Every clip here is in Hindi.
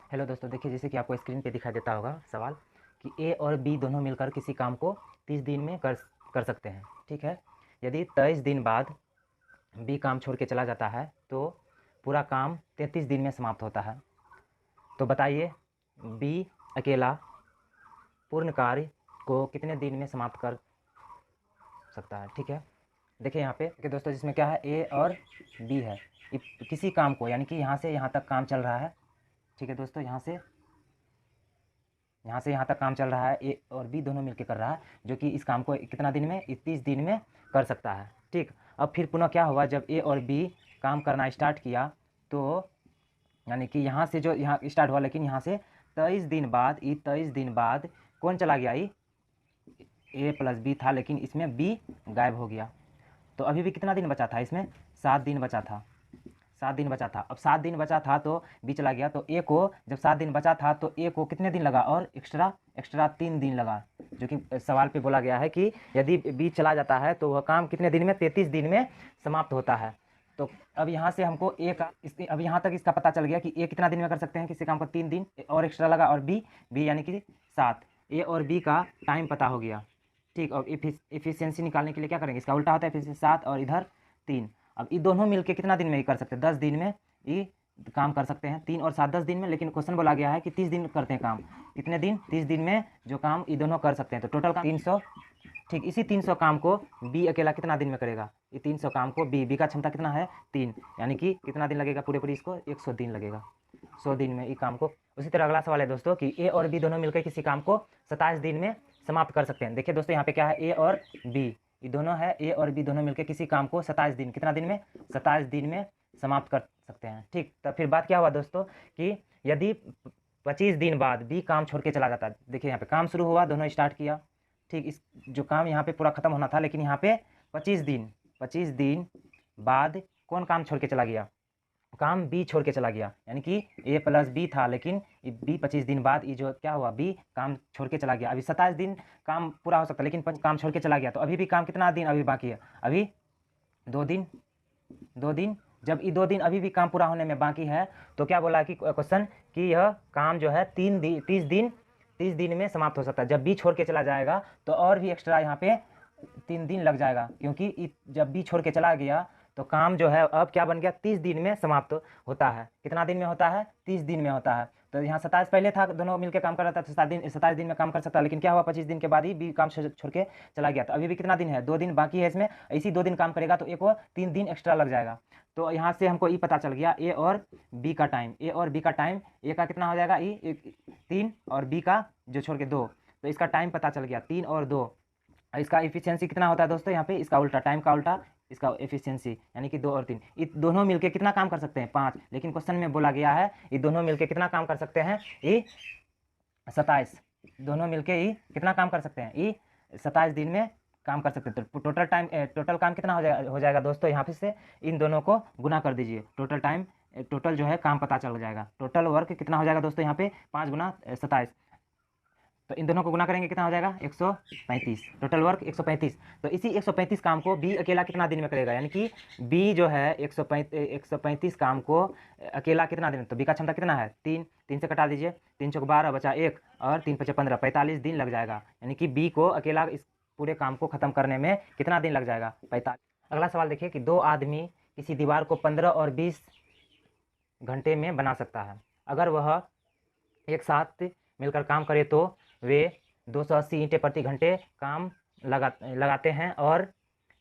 हेलो दोस्तों, देखिए जैसे कि आपको स्क्रीन पे दिखाई देता होगा सवाल कि ए और बी दोनों मिलकर किसी काम को 30 दिन में कर सकते हैं। ठीक है, यदि 23 दिन बाद बी काम छोड़ के चला जाता है तो पूरा काम 33 दिन में समाप्त होता है। तो बताइए बी अकेला पूर्ण कार्य को कितने दिन में समाप्त कर सकता है। ठीक है, देखिए यहाँ पे कि दोस्तों जिसमें क्या है, ए और बी है। किसी काम को, यानी कि यहाँ से यहाँ तक काम चल रहा है। ठीक है दोस्तों, यहाँ से यहाँ तक काम चल रहा है, ए और बी दोनों मिलकर कर रहा है, जो कि इस काम को कितना दिन में, 30 दिन में कर सकता है। ठीक, अब फिर पुनः क्या हुआ, जब ए और बी काम करना स्टार्ट किया तो यानी कि यहाँ से जो यहाँ स्टार्ट हुआ, लेकिन यहाँ से 23 दिन बाद कौन चला गया, ए प्लस बी था, लेकिन इसमें बी गायब हो गया। तो अभी भी कितना दिन बचा था, इसमें 7 दिन बचा था। 7 दिन बचा था। अब 7 दिन बचा था तो बी चला गया, तो ए को जब 7 दिन बचा था तो ए को कितने दिन लगा, और एक्स्ट्रा 3 दिन लगा, जो कि सवाल पे बोला गया है कि यदि बी चला जाता है तो वह काम कितने दिन में, 33 दिन में समाप्त होता है। तो अब यहाँ से हमको ए का अब यहाँ तक इसका पता चल गया कि ए कितना दिन में कर सकते हैं किसी काम को, 3 दिन और एक्स्ट्रा लगा, और बी यानी कि 7। ए और बी का टाइम पता हो गया। ठीक, और इफिशियंसी निकालने के लिए क्या करेंगे, इसका उल्टा होता है, इफिशियंसी 7 और इधर 3। अब ये दोनों मिलके कितना दिन में ये कर सकते हैं, 10 दिन में ये काम कर सकते हैं। 3 और 7 10 दिन में, लेकिन क्वेश्चन बोला गया है कि 30 दिन करते हैं काम। कितने दिन, 30 दिन में जो काम ये दोनों कर सकते हैं, तो टोटल काम 300। ठीक, इसी 300 काम को बी अकेला कितना दिन में करेगा, ये 300 काम को बी का क्षमता कितना है, 3, यानी कि कितना दिन लगेगा पूरे इसको, 100 दिन लगेगा। 100 दिन में ये काम को। उसी तरह अगला सवाल है दोस्तों कि ए और बी दोनों मिलकर किसी काम को 27 दिन में समाप्त कर सकते हैं। देखिए दोस्तों यहाँ पे क्या है, ए और बी ये दोनों है, ए और बी दोनों मिलकर किसी काम को 27 दिन, कितना दिन में, 27 दिन में समाप्त कर सकते हैं। ठीक, तब फिर बात क्या हुआ दोस्तों कि यदि 25 दिन बाद बी काम छोड़ के चला जाता है। देखिए यहाँ पे काम शुरू हुआ, दोनों स्टार्ट किया। ठीक, इस जो काम यहाँ पे पूरा खत्म होना था, लेकिन यहाँ पे 25 दिन बाद कौन काम छोड़ के चला गया, काम बी छोड़ के चला गया, यानी कि ए प्लस बी था, लेकिन बी 25 दिन बाद ये जो क्या हुआ, बी काम छोड़ के चला गया। अभी 27 दिन काम पूरा हो सकता है, लेकिन काम छोड़ के चला गया, तो अभी भी काम कितना दिन अभी बाकी है, अभी 2 दिन। जब ये 2 दिन अभी भी काम पूरा होने में बाकी है, तो क्या बोला कि क्वेश्चन कि यह काम जो है 30 दिन में समाप्त हो सकता है। जब बी छोड़ के चला जाएगा तो और भी एक्स्ट्रा यहाँ पे 3 दिन लग जाएगा, क्योंकि जब बी छोड़ के चला गया तो काम जो है अब क्या बन गया, 30 दिन में समाप्त होता है। कितना दिन में होता है, 30 दिन में होता है। तो यहाँ 27 पहले था, दोनों मिलकर काम कर रहा था, तो 27 दिन में काम कर सकता है, लेकिन क्या हुआ, 25 दिन के बाद ही बी काम छोड़ के चला गया। तो अभी भी कितना दिन है, 2 दिन बाकी है इसमें। इसी 2 दिन काम करेगा तो एक और 3 दिन एक्स्ट्रा लग जाएगा। तो यहाँ से हमको ये पता चल गया ए और बी का टाइम, ए का कितना हो जाएगा, 3, और बी का जो छोड़ के 2, तो इसका टाइम पता चल गया 3 और 2। इसका एफिशिएंसी कितना होता है दोस्तों, यहाँ पे इसका उल्टा, टाइम का उल्टा इसका एफिशिएंसी, यानी कि 2 और 3, ये दोनों मिलके कितना काम कर सकते हैं, 5। लेकिन क्वेश्चन में बोला गया है ये दोनों मिलके कितना काम कर सकते हैं, ये 27। दोनों मिलके ये कितना काम कर सकते हैं, ये 27 दिन में काम कर सकते हैं। तो टोटल काम कितना हो जाएगा दोस्तों, यहाँ पे से इन दोनों को गुना कर दीजिए, टोटल जो है काम पता चल जाएगा। टोटल वर्क कितना हो जाएगा दोस्तों, यहाँ पे 5 गुना 27, तो इन दोनों को गुना करेंगे कितना हो जाएगा, 135। Total work 135। तो इसी 135 काम को बी अकेला कितना दिन में करेगा, यानी कि बी जो है 135 काम को अकेला कितना दिन, तो बी का क्षमता कितना है, 3 से कटा दीजिए, 3 चौक 12 बचा 1, और 3 पचे 15, 45 दिन लग जाएगा। यानी कि बी को अकेला इस पूरे काम को खत्म करने में कितना दिन लग जाएगा, 45। अगला सवाल देखिए कि 2 आदमी किसी दीवार को 15 और 20 घंटे में बना सकता है। अगर वह एक साथ मिलकर काम करे तो वे 280 ईंटें प्रति घंटे काम लगाते हैं और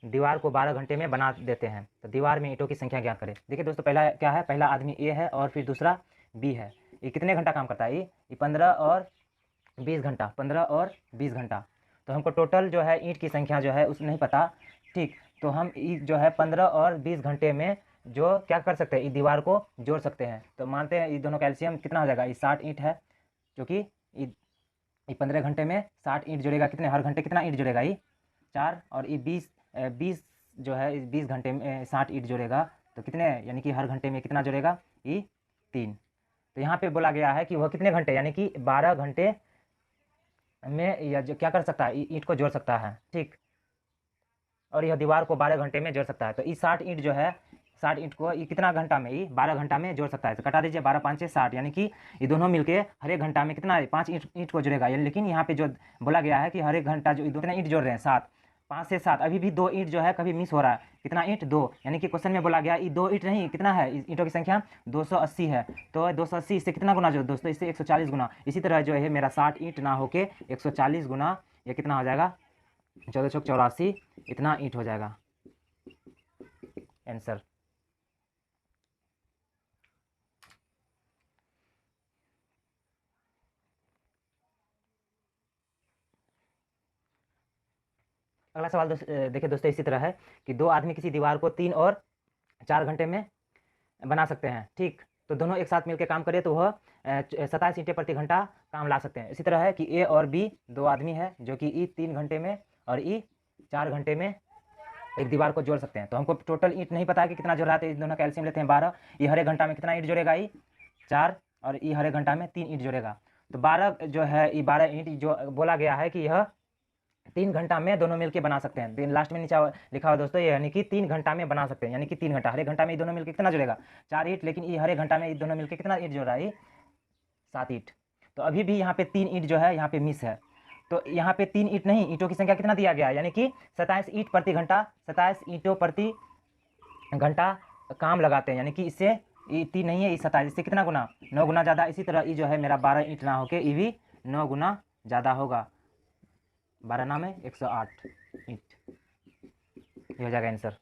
दीवार को 12 घंटे में बना देते हैं। तो दीवार में ईंटों की संख्या ज्ञात करें। देखिए दोस्तों, पहला क्या है, पहला आदमी ए है और फिर दूसरा बी है। ये कितने घंटा काम करता है, ये 15 और 20 घंटा, 15 और 20 घंटा। तो हमको टोटल जो है ईंट की संख्या जो है उस नहीं पता। ठीक, तो हम जो है 15 और 20 घंटे में जो क्या कर सकते हैं, इस दीवार को जोड़ सकते हैं। तो मानते हैं ये दोनों कैल्शियम कितना हो जाएगा, ये 60 ईंट है, क्योंकि ये 15 घंटे में 60 ईंट जुड़ेगा, कितने हर घंटे कितना ईंट जुड़ेगा, ये 4, और ये 20 जो है 20 घंटे में 60 ईंट जुड़ेगा, तो कितने, यानी कि हर घंटे में कितना जुड़ेगा, ये 3। तो यहाँ पे बोला गया है कि वह कितने घंटे, यानी कि 12 घंटे में यह जो क्या कर सकता है, ईंट को जोड़ सकता है। ठीक, और यह दीवार को 12 घंटे में जोड़ सकता है। तो ये 60 ईंट जो है 60 ईंट को ये कितना घंटा में, ये 12 घंटा में जोड़ सकता है। तो कटा दीजिए, 12 5 60, यानी कि ये दोनों मिलके हर एक घंटा में कितना 5 ईंट को जोड़ेगा। लेकिन यहाँ पे जो बोला गया है कि हर एक घंटा जो कितना ईंट जोड़ रहे हैं 7, 5 से 7, अभी भी 2 ईंट जो है कभी मिस हो रहा है। कितना ईंट 2, यानी कि क्वेश्चन में बोला गया ये 2 ईंट नहीं, कितना है ईंटों की संख्या 280 है। तो 280 इससे कितना गुना जो दोस्तों, इससे 140 गुना। इसी तरह जो है मेरा 60 ईंट ना होके 140 गुना, ये कितना हो जाएगा 14 चौक 84, इतना ईंट हो जाएगा आंसर। अगला सवाल देखिए दोस्तों, इसी तरह है कि 2 आदमी किसी दीवार को 3 और 4 घंटे में बना सकते हैं, ठीक। तो दोनों एक साथ मिलकर काम करें तो वह 27 ईंटें प्रति घंटा काम ला सकते हैं। इसी तरह है कि ए और बी 2 आदमी है जो कि ई 3 घंटे में और ई 4 घंटे में एक दीवार को जोड़ सकते हैं। तो हमको टोटल ईंट नहीं पता है कि कितना जोड़ रहा है, तो इस दोनों का एलसीएम लेते हैं 12। ये हर एक घंटा में कितना ईंट जोड़ेगा, ई 4, और ई हर एक घंटा में 3 ईंट जोड़ेगा। तो 12 जो है ये 12 ईंट जो बोला गया है कि यह 3 घंटा में दोनों मिलकर बना सकते हैं। लास्ट में नीचे लिखा हुआ दोस्तों, ये यानी कि 3 घंटा में बना सकते हैं, यानी कि 3 घंटा, हर एक घंटा में ये दोनों मिलकर कितना जोड़ेगा 4 ईंट, लेकिन ये हर एक घंटा में ये दोनों मिलकर कितना ईंट जोड़ रहा है, 7 ईंट। तो अभी भी यहाँ पे 3 ईंट जो है यहाँ पे मिस है। तो यहाँ पे 3 ईंट नहीं, ईंटों की संख्या कितना दिया गया है, यानी कि 27 ईंट प्रति घंटा, 27 ईंटों प्रति घंटा काम लगाते हैं, यानी कि इससे ये 3 नहीं है, ये 27, इससे कितना गुना 9 गुना ज़्यादा। इसी तरह ये जो है मेरा 12 ईंट ना होके ये भी 9 गुना ज़्यादा होगा। 12 ना में 108 ईंट, ये हो जाएगा आंसर।